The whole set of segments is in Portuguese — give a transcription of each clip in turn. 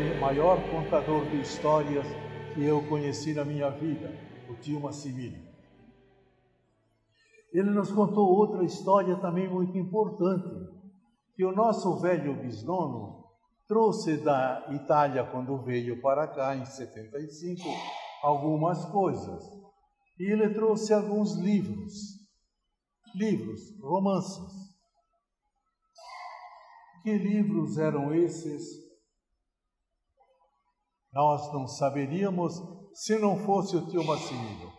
O maior contador de histórias que eu conheci na minha vida, o tio Massimino. Ele nos contou outra história também muito importante, que o nosso velho bisnono trouxe da Itália, quando veio para cá em 75, algumas coisas. E ele trouxe alguns livros, romances. Que livros eram esses? Nós não saberíamos se não fosse o tio Massimino.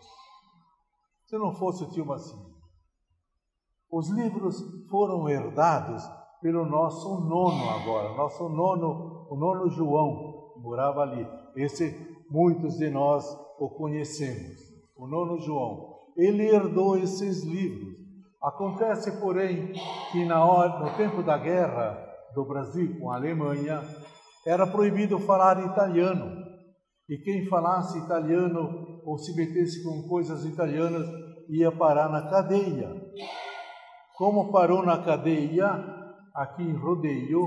Se não fosse o tio Massimino. Os livros foram herdados pelo nosso nono agora, o nono João, que morava ali. Esse, muitos de nós o conhecemos, o nono João. Ele herdou esses livros. Acontece, porém, que no tempo da guerra do Brasil com a Alemanha, era proibido falar italiano. E quem falasse italiano ou se metesse com coisas italianas ia parar na cadeia. Como parou na cadeia, aqui em Rodeio,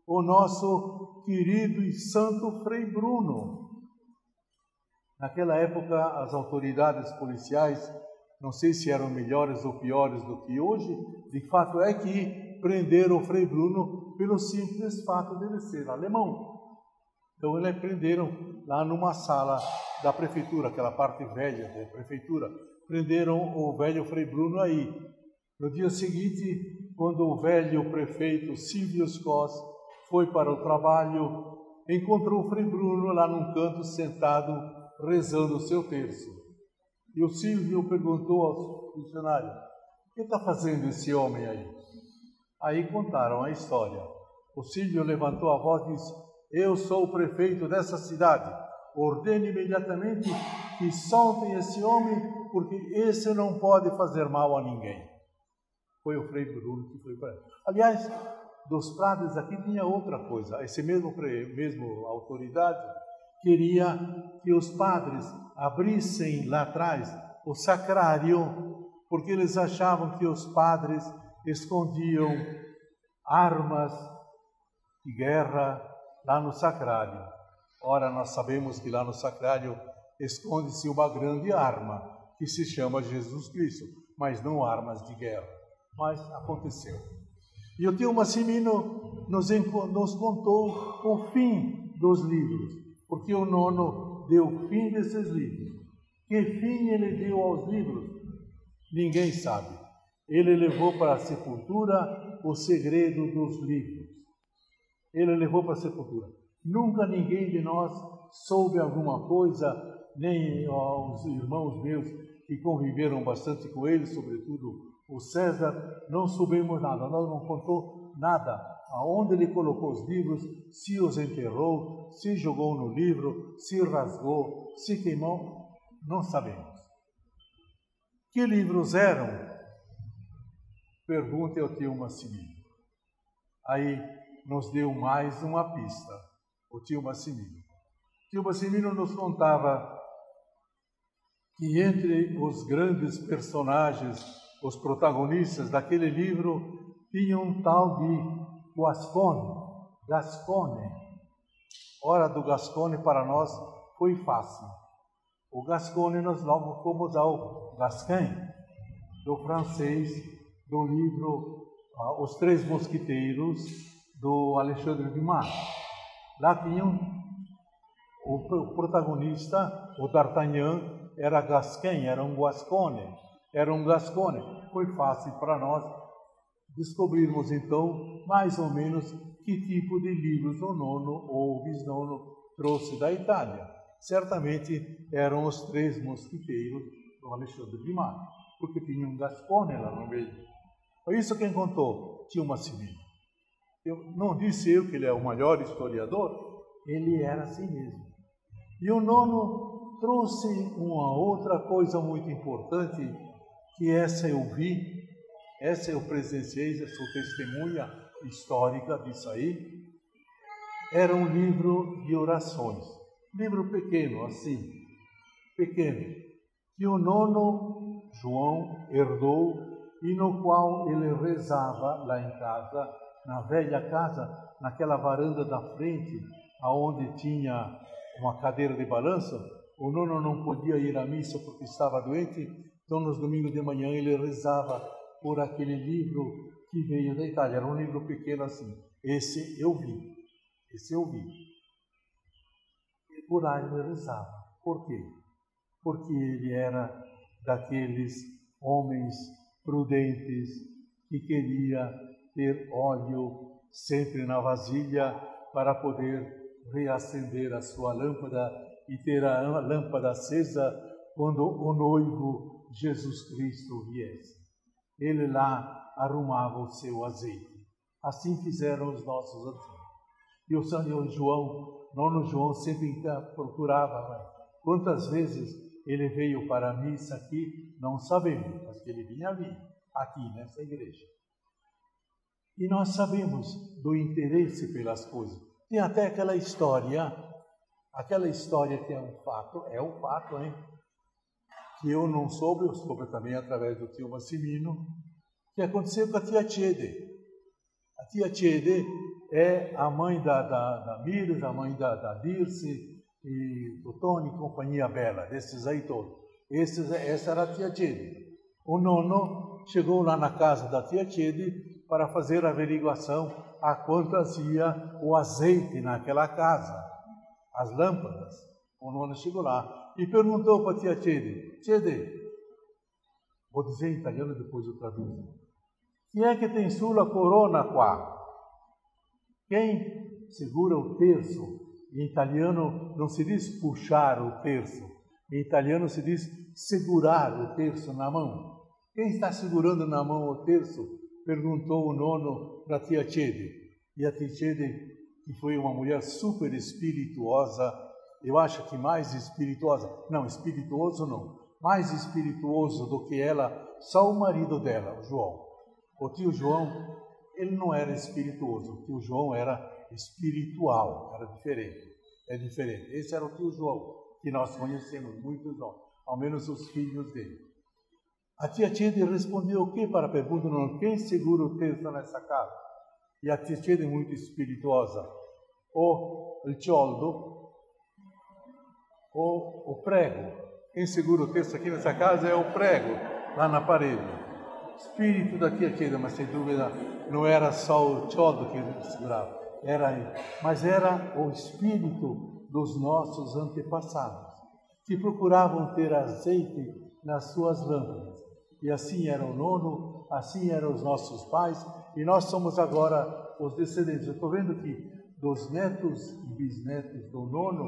o nosso querido e santo Frei Bruno. Naquela época, as autoridades policiais, não sei se eram melhores ou piores do que hoje, de fato é que prenderam o Frei Bruno pelo simples fato de ele ser alemão. Então, eles prenderam lá numa sala da prefeitura, aquela parte velha da prefeitura. Prenderam o velho Frei Bruno aí. No dia seguinte, quando o velho prefeito Silvio Scos foi para o trabalho, encontrou o Frei Bruno lá num canto sentado, rezando o seu terço. E o Silvio perguntou aos funcionários: o que está fazendo esse homem aí? Aí contaram a história. O Silvio levantou a voz e disse: eu sou o prefeito dessa cidade. Ordene imediatamente que soltem esse homem, porque esse não pode fazer mal a ninguém. Foi o Frei Bruno que foi para ele. Aliás, dos padres aqui tinha outra coisa. Esse mesmo autoridade queria que os padres abrissem lá atrás o sacrário, porque eles achavam que os padres escondiam armas de guerra lá no sacrário. Ora, nós sabemos que lá no sacrário esconde-se uma grande arma, que se chama Jesus Cristo, mas não armas de guerra. Mas aconteceu. E o tio Massimino nos contou o fim dos livros, porque o nono deu o fim desses livros. Que fim ele deu aos livros? Ninguém sabe. Ele levou para a sepultura o segredo dos livros. Ele levou para a sepultura. Nunca ninguém de nós soube alguma coisa, nem os irmãos meus que conviveram bastante com ele, sobretudo o César, não soubemos nada. Nós não contou nada. Aonde ele colocou os livros, se os enterrou, se jogou no livro, se rasgou, se queimou, não sabemos. Que livros eram? Pergunte ao tio Massimino. Aí nos deu mais uma pista, o tio Massimino. O tio Massimino nos contava que entre os grandes personagens, os protagonistas daquele livro, tinha um tal de Gascone. Ora, do Gascone para nós foi fácil. O Gascone nós logo fomos ao Gascon, do francês, do livro Os Três Mosquiteiros, do Alexandre Dumas. Lá tinham o protagonista, o D'Artagnan, era Gascon, era um Gascone. Foi fácil para nós descobrirmos então mais ou menos que tipo de livros o nono ou o bisnono trouxe da Itália. Certamente eram os Três Mosquiteiros do Alexandre Dumas, porque tinha um Gascone lá no meio. Foi isso quem contou, tio Massimino. Não disse eu que ele é o maior historiador? Ele era assim mesmo. E o nono trouxe uma outra coisa muito importante, que essa eu vi, essa eu presenciei, sou testemunha histórica disso aí. Era um livro de orações, livro pequeno, assim, pequeno, que o nono João herdou e no qual ele rezava lá em casa, na velha casa, naquela varanda da frente, aonde tinha uma cadeira de balanço. O nono não podia ir à missa porque estava doente, então nos domingos de manhã ele rezava por aquele livro que veio da Itália. Era um livro pequeno assim. Esse eu vi. E por aí ele rezava. Por quê? Porque ele era daqueles homens prudentes que queria ter óleo sempre na vasilha para poder reacender a sua lâmpada e ter a lâmpada acesa quando o noivo Jesus Cristo viesse. Ele lá arrumava o seu azeite. Assim fizeram os nossos antigos. E o Senhor João, nono João, sempre procurava. Quantas vezes ele veio para a missa aqui, não sabemos, mas que ele vinha aqui nessa igreja. E nós sabemos do interesse pelas coisas. Tem até aquela história que é um fato, hein? Que eu não soube, eu soube também através do tio Massimino, que aconteceu com a tia Tchede. A tia Tchede é a mãe da Miros, a mãe da Dirce, e do Tony e companhia bela, desses aí todos. Essa era a tia Tchede. O nono chegou lá na casa da tia Tchede para fazer a averiguação a quantas ia o azeite naquela casa, as lâmpadas. O nono chegou lá e perguntou para a tia Tchede: Tchede, vou dizer em italiano, depois eu traduzo. Quem é que tem sulla corona qua? Quem segura o terço? Em italiano não se diz puxar o terço. Em italiano se diz segurar o terço na mão. Quem está segurando na mão o terço? Perguntou o nono para a tia Tchede. E a tia Tchede, que foi uma mulher super espirituosa, eu acho que mais espirituosa, não, espirituoso não, mais espirituoso do que ela, só o marido dela, o João. O tio João, ele não era espirituoso, o tio João era espiritual, era diferente, é diferente. Esse era o tio João, que nós conhecemos, muitos nós, ao menos os filhos dele. A tia Tchede respondeu o que para a pergunta? Não, quem segura o terço nessa casa? E a tia Tchede, muito espirituosa, ou o cioldo, ou o prego. Quem segura o terço aqui nessa casa é o prego, lá na parede. Espírito da tia Tchede, mas sem dúvida não era só o cioldo que ele segurava, mas era o espírito dos nossos antepassados, que procuravam ter azeite nas suas lâmpadas. E assim era o nono, assim eram os nossos pais, e nós somos agora os descendentes. Eu estou vendo que dos netos e bisnetos do nono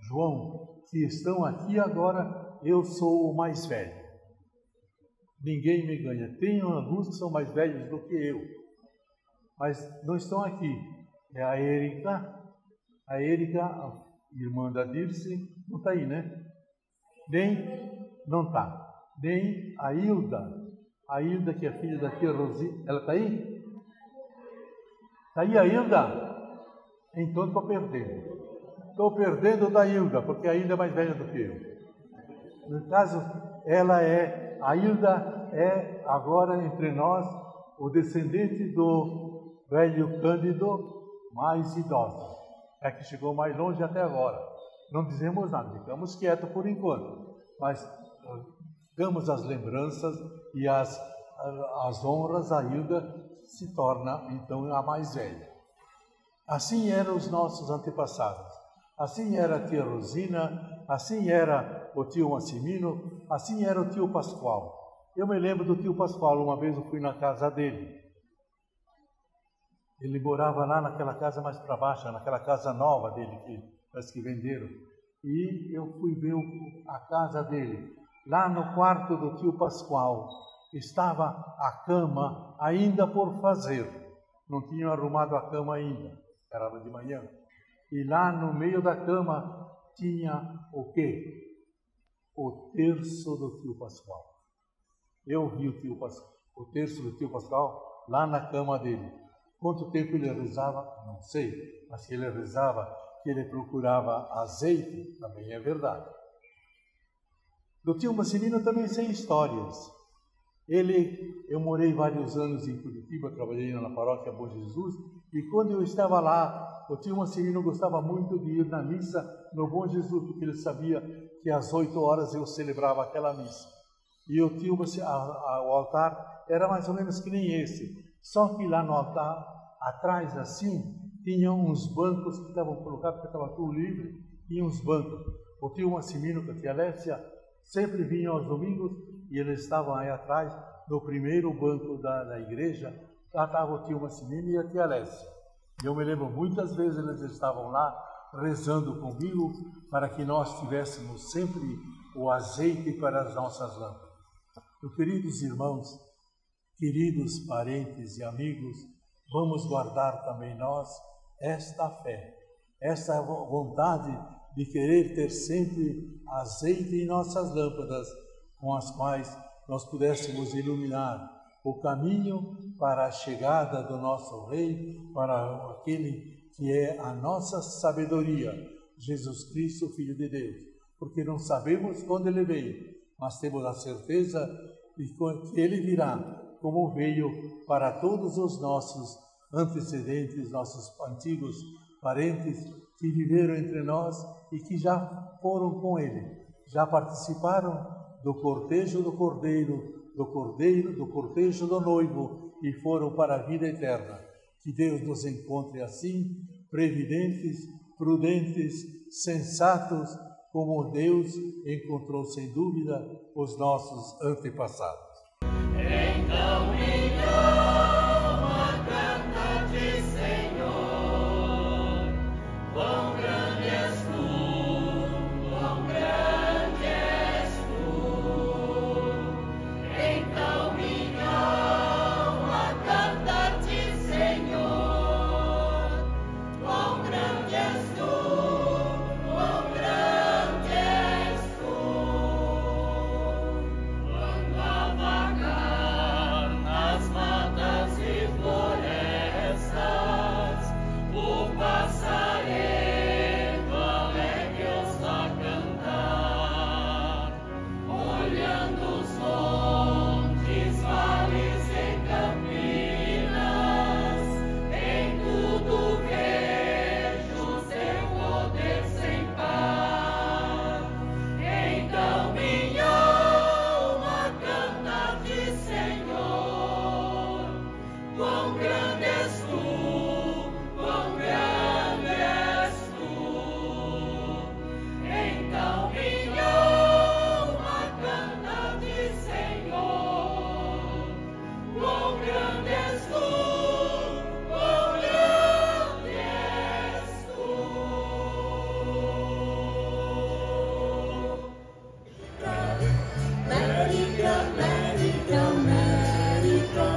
João, que estão aqui agora, eu sou o mais velho. Ninguém me ganha. Tem alguns que são mais velhos do que eu, mas não estão aqui. É a Érica, a irmã da Dirce, não está aí, né? Não está. Nem a Hilda, que é filha da tia Rosi, ela está aí? Está aí a Hilda? Então estou perdendo. Estou perdendo da Hilda, porque a Hilda é mais velha do que eu. No caso, a Hilda é agora entre nós o descendente do velho Cândido mais idosa. É que chegou mais longe até agora. Não dizemos nada, ficamos quietos por enquanto. Mas damos as lembranças e as honras a Hilda, se torna então a mais velha. Assim eram os nossos antepassados. Assim era a tia Rosina, assim era o tio Massimino, assim era o tio Pascoal. Eu me lembro do tio Pascoal, uma vez eu fui na casa dele. Ele morava lá naquela casa mais para baixo, naquela casa nova dele, que parece que venderam. E eu fui ver a casa dele. Lá no quarto do tio Pascoal estava a cama ainda por fazer. Não tinham arrumado a cama ainda, era de manhã. E lá no meio da cama tinha o quê? o terço do tio Pascoal. Eu vi o terço do tio Pascoal lá na cama dele. Quanto tempo ele rezava? Não sei, mas que ele rezava, que ele procurava azeite, também é verdade. Do tio Marcelino também sei histórias. Eu morei vários anos em Curitiba, trabalhei na paróquia Bom Jesus, e quando eu estava lá, o tio Marcelino gostava muito de ir na missa no Bom Jesus, porque ele sabia que às 8 horas eu celebrava aquela missa. E o tio Marcelino, o altar era mais ou menos que nem esse, só que lá no altar, atrás assim, tinham uns bancos que estavam colocados, porque estava tudo livre, tinha uns bancos. O tio Marcelino com a tia Lécia sempre vinham aos domingos e eles estavam aí atrás, no primeiro banco da igreja, lá estava o tio Marcelino e a tia Lécia. Eu me lembro, muitas vezes eles estavam lá rezando comigo para que nós tivéssemos sempre o azeite para as nossas lâmpadas. Meus queridos irmãos, queridos parentes e amigos, vamos guardar também nós esta fé, essa vontade de querer ter sempre azeite em nossas lâmpadas, com as quais nós pudéssemos iluminar o caminho para a chegada do nosso Rei, para aquele que é a nossa sabedoria, Jesus Cristo, Filho de Deus. Porque não sabemos quando Ele veio, mas temos a certeza de que Ele virá, como veio para todos os nossos antecedentes, nossos antigos parentes que viveram entre nós e que já foram com Ele, já participaram do cortejo do Cordeiro, do cortejo do noivo e foram para a vida eterna. Que Deus nos encontre assim, previdentes, prudentes, sensatos, como Deus encontrou sem dúvida os nossos antepassados. Então minha alma canta-te, Senhor, quão grande és tu, quão grande és tu. Então minha alma canta-te, Senhor, quão grande és tu, quão grande és tu. Quando a vagar nas matas e florestas, o passarinho alegre ouça cantar, olhando os montes, vales e campinas, em tudo vejo seu poder sem par. Então minha alma canta-te, Senhor, quão grande és tu, quão grande és tu. Então minha alma canta-te, Senhor, quão grande és tu, quão grande és tu. America, America, America,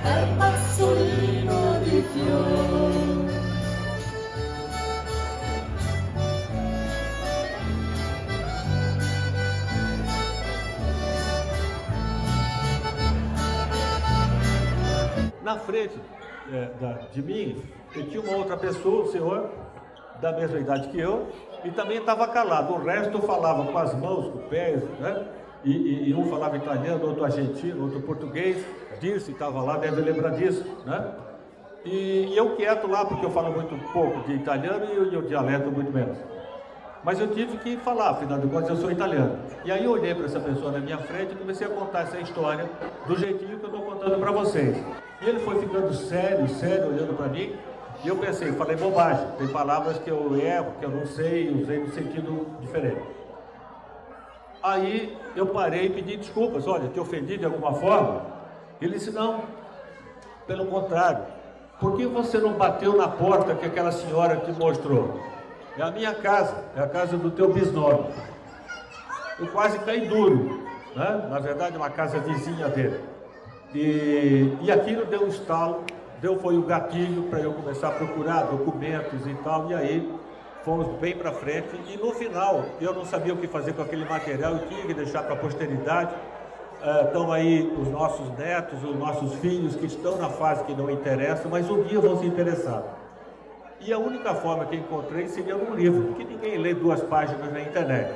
è passolino di fior. Na frente de mim, eu tinha uma outra pessoa, um senhor, da mesma idade que eu, e também estava calado. O resto falava com as mãos, com os pés, né? E um falava italiano, outro argentino, outro português. Dirce estava lá, deve lembrar disso, né? E eu quieto lá, porque eu falo muito pouco de italiano e o dialeto muito menos. Mas eu tive que falar, afinal de contas eu sou italiano. E aí eu olhei para essa pessoa na minha frente e comecei a contar essa história do jeitinho que eu estou contando para vocês. E ele foi ficando sério, olhando para mim. E eu pensei, falei bobagem. Tem palavras que eu erro, que eu não sei, usei no sentido diferente. Aí eu parei e pedi desculpas. Olha, te ofendi de alguma forma? Ele disse, não, pelo contrário. Por que você não bateu na porta que aquela senhora te mostrou? É a minha casa, é a casa do teu bisneto. Eu quase caí duro, né? Na verdade, é uma casa vizinha dele. E aquilo deu um estalo, foi o gatilho para eu começar a procurar documentos e tal. E aí fomos bem para frente, e no final eu não sabia o que fazer com aquele material, eu tinha que deixar para a posteridade. Estão aí os nossos netos, os nossos filhos que estão na fase que não interessa, mas um dia vão se interessar. E a única forma que encontrei seria num livro, porque ninguém lê 2 páginas na internet.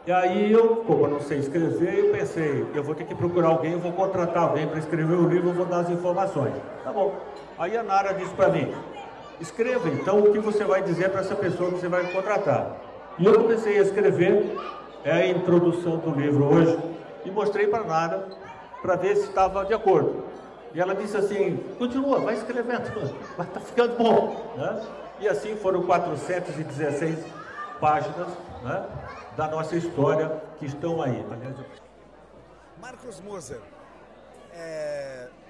E aí eu, como eu não sei escrever, eu pensei, eu vou ter que procurar alguém, eu vou contratar alguém para escrever o livro, eu vou dar as informações. Tá bom. Aí a Nara disse para mim, escreva então o que você vai dizer para essa pessoa que você vai contratar. E eu comecei a escrever a introdução do livro hoje e mostrei para a Nara para ver se estava de acordo. E ela disse assim, continua, vai escrevendo, vai estar ficando bom. Né? E assim foram 416 páginas, né, da nossa história que estão aí. Marcos Moser,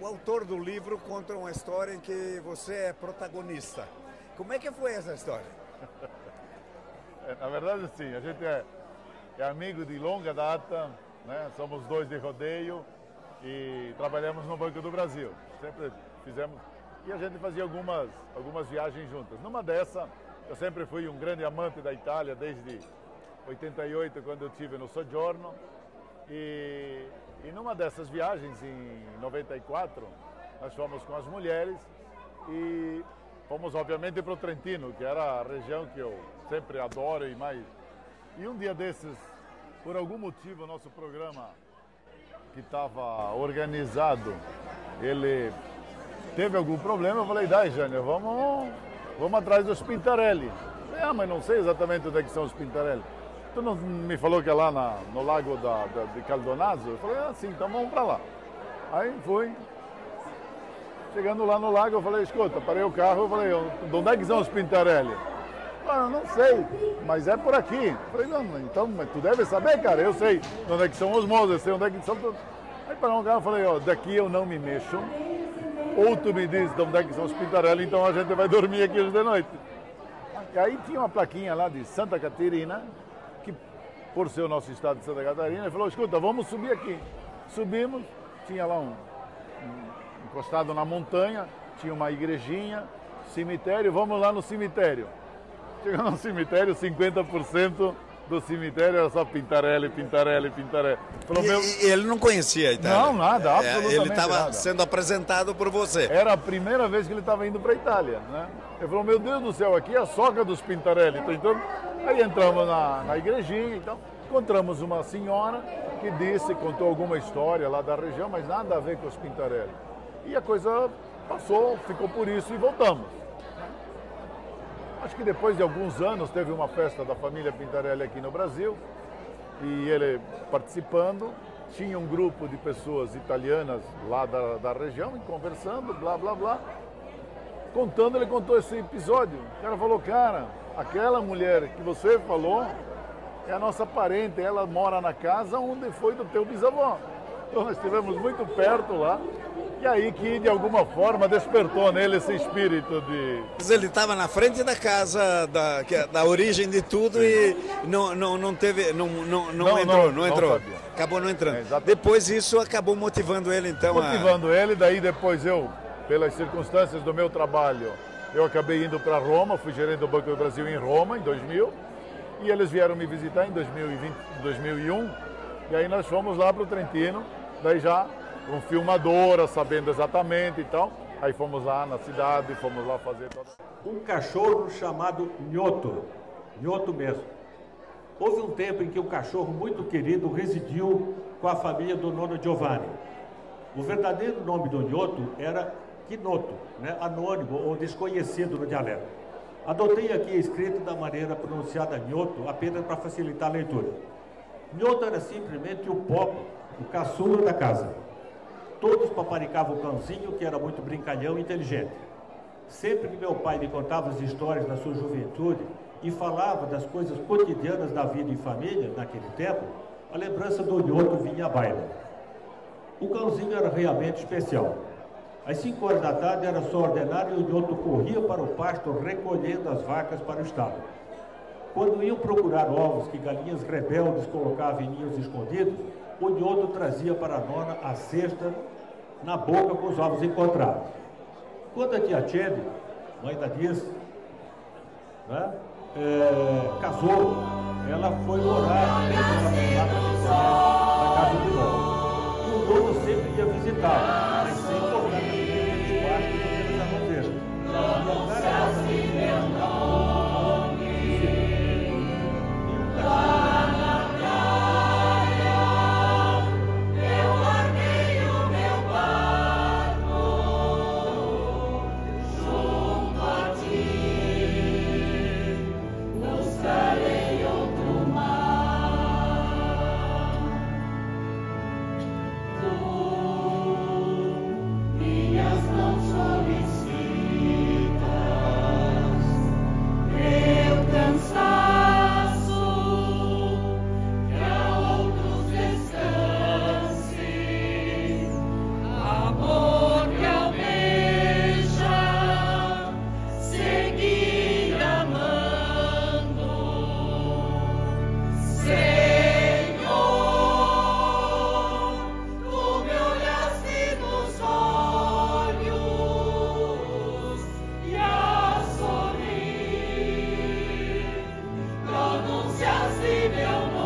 o autor do livro conta uma história em que você é protagonista. Como é que foi essa história? Na verdade, sim, a gente é amigo de longa data, né? Somos 2 de rodeio e trabalhamos no Banco do Brasil. Sempre fizemos, e a gente fazia algumas viagens juntas. Numa dessa, eu sempre fui um grande amante da Itália, desde 88, quando eu estive no Soggiorno. E numa dessas viagens, em 94, nós fomos com as mulheres e fomos, obviamente, para o Trentino, que era a região que eu sempre adoro e mais. E um dia desses, por algum motivo, o nosso programa, que estava organizado, ele teve algum problema. Eu falei, dai, Jânio, vamos atrás dos Pintarelli. Eu falei, mas não sei exatamente onde é que são os Pintarelli. Tu não me falou que é lá no lago de Caldonazzo? Eu falei, sim, então vamos para lá. Aí fui. Chegando lá no lago, eu falei, escuta, parei o carro, eu falei, de onde é que são os Pintarelli? Eu não sei, mas é por aqui. Eu falei, não, então, mas tu deve saber, cara, eu sei de onde é que são os Moser, sei onde é que são todos. Aí parou um carro, eu falei, daqui eu não me mexo. Ou tu me diz de onde é que são os Pintarelli, então a gente vai dormir aqui hoje de noite. E aí tinha uma plaquinha lá de Santa Catarina, que por ser o nosso estado de Santa Catarina, ele falou, escuta, vamos subir aqui. Subimos, tinha lá encostado na montanha, tinha uma igrejinha, cemitério, vamos lá no cemitério. Chegando no cemitério, 50% do cemitério era só Pintarelli, Pintarelli, Pintarelli. Falou, E ele não conhecia a Itália? Não, nada, absolutamente ele estava nada. sendo apresentado por você. Era a primeira vez que ele estava indo para a Itália, né? Ele falou, meu Deus do céu, aqui é a sogra dos Pintarelli. Então, aí entramos na igrejinha, então, encontramos uma senhora que contou alguma história lá da região, mas nada a ver com os Pintarelli. E a coisa passou, ficou por isso e voltamos. Acho que depois de alguns anos teve uma festa da família Pintarelli aqui no Brasil e ele participando, tinha um grupo de pessoas italianas lá da região e conversando, blá, blá, blá. Ele contou esse episódio. O cara falou, cara, aquela mulher que você falou é a nossa parente, ela mora na casa onde foi do teu bisavô. Então nós estivemos muito perto lá. E aí que, de alguma forma, despertou nele esse espírito de... Mas ele estava na frente da casa, da origem de tudo, e não entrou. Acabou não entrando. Depois isso acabou motivando ele, então... Daí depois eu, pelas circunstâncias do meu trabalho, eu acabei indo para Roma, fui gerente do Banco do Brasil em Roma, em 2000, e eles vieram me visitar em 2001, e aí nós fomos lá para o Trentino, daí já... com filmadora, sabendo exatamente e tal. Aí fomos lá na cidade, fomos lá fazer toda... Um cachorro chamado Gnotto, Gnotto mesmo. Houve um tempo em que um cachorro muito querido residiu com a família do Nonno Giovanni. O verdadeiro nome do Gnotto era Gnotto, né? Anônimo ou desconhecido no dialeto. Adotei aqui escrito da maneira pronunciada Gnotto, apenas para facilitar a leitura. Gnotto era simplesmente o Popo, o caçula da casa. Todos paparicavam o cãozinho, que era muito brincalhão e inteligente. Sempre que meu pai me contava as histórias da sua juventude e falava das coisas cotidianas da vida em família, naquele tempo, a lembrança do Gnotto vinha à baila. O cãozinho era realmente especial. Às 5 horas da tarde era só ordenar e o Gnotto corria para o pasto recolhendo as vacas para o estábulo. Quando iam procurar ovos que galinhas rebeldes colocavam em ninhos escondidos, o Gnotto trazia para a nona a cesta na boca com os ovos encontrados. Quando a tia Chede, mãe da Dias, né, casou, ela foi morar na casa do dono. E o dono sempre ia visitá-la, mas sem tocar naqueles pastos ou pelas arrozeiras. E pronunciasse meu nome.